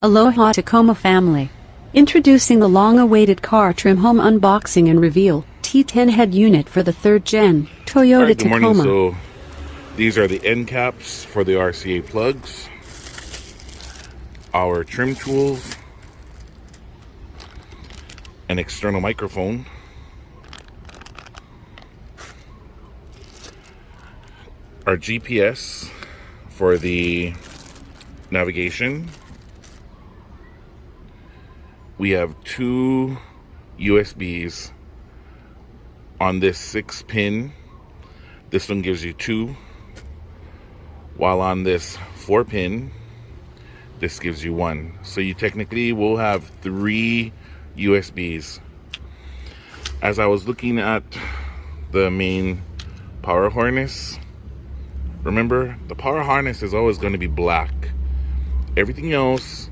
Aloha Tacoma family. Introducing the long-awaited CarTrimHome unboxing and reveal T10 head unit for the 3rd gen Toyota Good Tacoma. morning. So these are the end caps for the RCA plugs, our trim tools, an external microphone, our GPS for the navigation. We have 2 USBs on this 6-pin. This one gives you 2, while on this 4-pin, this gives you 1. So you technically will have 3 USBs. As I was looking at the main power harness, remember, the power harness is always going to be black. Everything else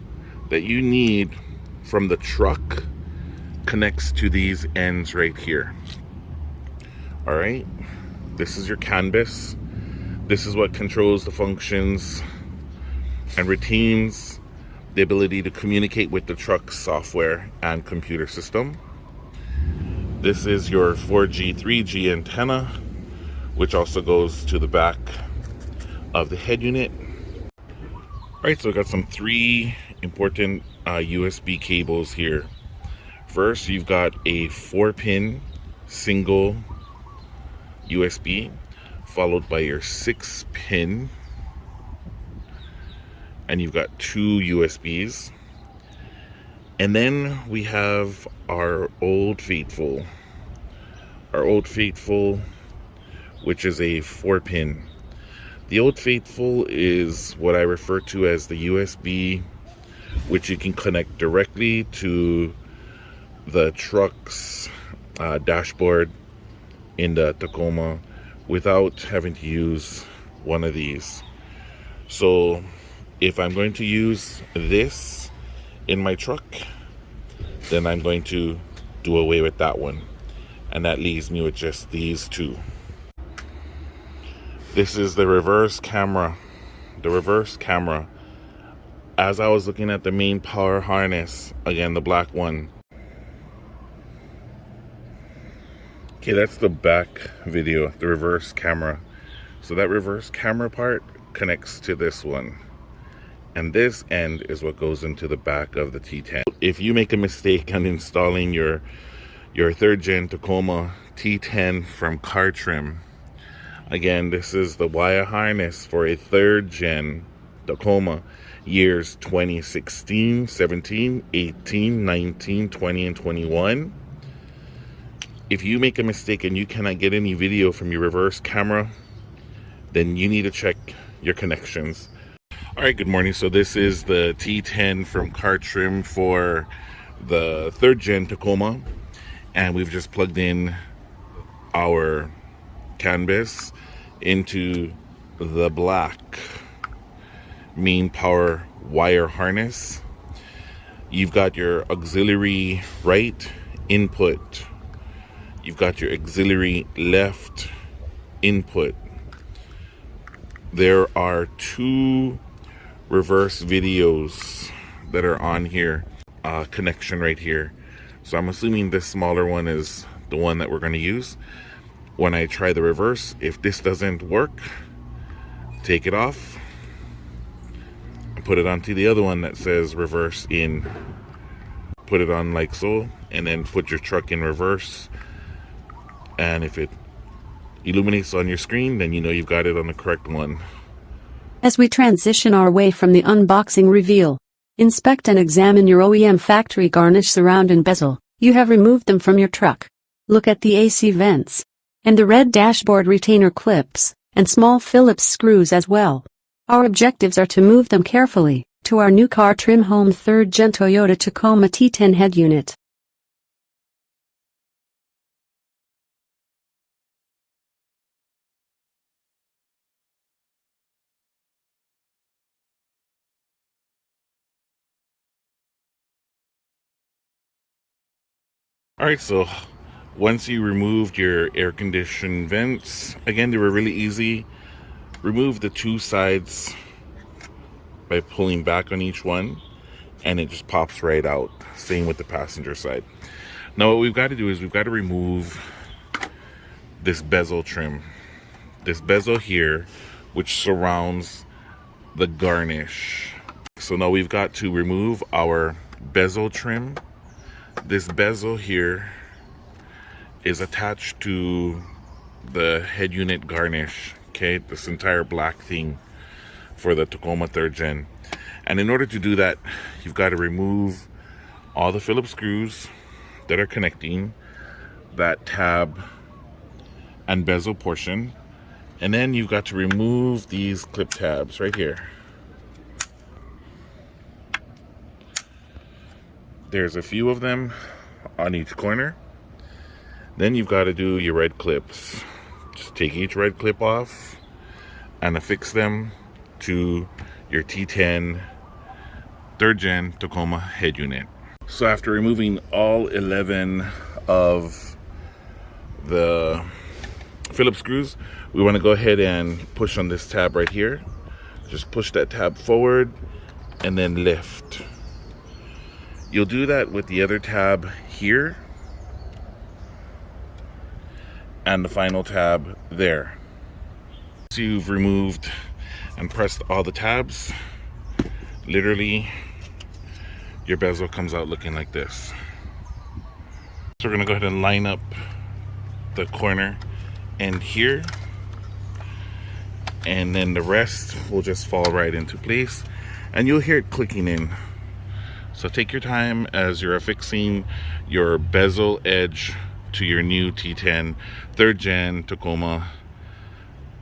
that you need from the truck connects to these ends right here. All right, this is your canvas. This is what controls the functions and retains the ability to communicate with the truck's software and computer system. This is your 4G, 3G antenna, which also goes to the back of the head unit. All right, so we got some 3 important USB cables here. First, you've got a 4-pin single USB, followed by your 6-pin, and you've got 2 USBs. And then we have our Old Faithful, which is a 4-pin. The Old Faithful is what I refer to as the USB which you can connect directly to the truck's dashboard in the Tacoma without having to use one of these. So if I'm going to use this in my truck, then I'm going to do away with that one, and that leaves me with just these 2. This is the reverse camera. As I was looking at the main power harness, again, the black one. Okay, that's the back video, the reverse camera. So that reverse camera part connects to this one. And this end is what goes into the back of the T10. If you make a mistake on installing your 3rd gen Tacoma T10 from CarTrim, again, this is the wire harness for a 3rd gen Tacoma, years 2016, 17, 18, 19, 20, and 21. If you make a mistake and you cannot get any video from your reverse camera, then you need to check your connections. All right, good morning. So this is the T10 from CarTrim for the 3rd gen Tacoma, and we've just plugged in our canvas into the black main power wire harness. You've got your auxiliary right input. You've got your auxiliary left input. There are 2 reverse videos that are on here, connection right here. So I'm assuming this smaller one is the one that we're going to use. When I try the reverse, if this doesn't work, take it off and put it onto the other one that says reverse in. Put it on like so, and then put your truck in reverse. And if it illuminates on your screen, then you know you've got it on the correct one. As we transition our way from the unboxing reveal, inspect and examine your OEM factory Garnish surround and bezel. You have removed them from your truck. Look at the AC vents and the red dashboard retainer clips and small Phillips screws as well. Our objectives are to move them carefully to our new CarTrimHome 3rd gen Toyota Tacoma T10 head unit. All right, so once you removed your air conditioned vents, again, they were really easy. Remove the 2 sides by pulling back on each one. and it just pops right out. Same with the passenger side. Now what we've got to do is we've got to remove this bezel trim. This bezel here, which surrounds the garnish. So now we've got to remove our bezel trim. This bezel here is attached to the head unit garnish, okay, this entire black thing for the Tacoma 3rd Gen. And in order to do that, you've got to remove all the Phillips screws that are connecting that tab and bezel portion, and then you've got to remove these clip tabs right here. There's a few of them on each corner. Then you've got to do your red clips. Just take each red clip off and affix them to your T10 3rd Gen Tacoma head unit. So after removing all 11 of the Phillips screws, we want to go ahead and push on this tab right here. Just push that tab forward and then lift. You'll do that with the other tab here and the final tab there. So you've removed and pressed all the tabs. Literally, your bezel comes out looking like this. So we're gonna go ahead and line up the corner end here, and then the rest will just fall right into place, and you'll hear it clicking in. So take your time as you're affixing your bezel edge to your new T10 3rd Gen Tacoma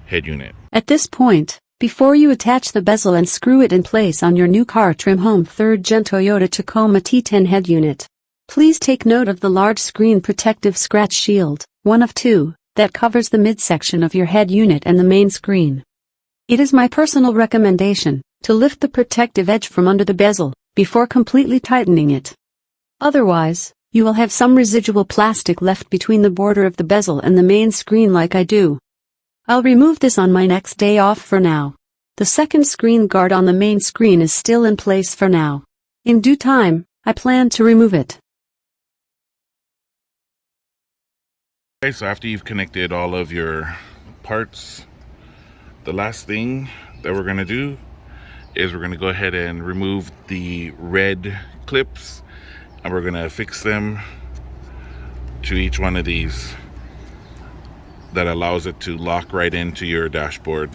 head unit. At this point, before you attach the bezel and screw it in place on your new CarTrimHome 3rd Gen Toyota Tacoma T10 head unit, please take note of the large screen protective scratch shield, one of two, that covers the midsection of your head unit and the main screen. It is my personal recommendation to lift the protective edge from under the bezel before completely tightening it. Otherwise, you will have some residual plastic left between the border of the bezel and the main screen like I do. I'll remove this on my next day off for now. The second screen guard on the main screen is still in place for now. In due time, I plan to remove it. Okay, so after you've connected all of your parts, the last thing that we're going to do is we're going to go ahead and remove the red clips, and we're going to affix them to each one of these. That allows it to lock right into your dashboard.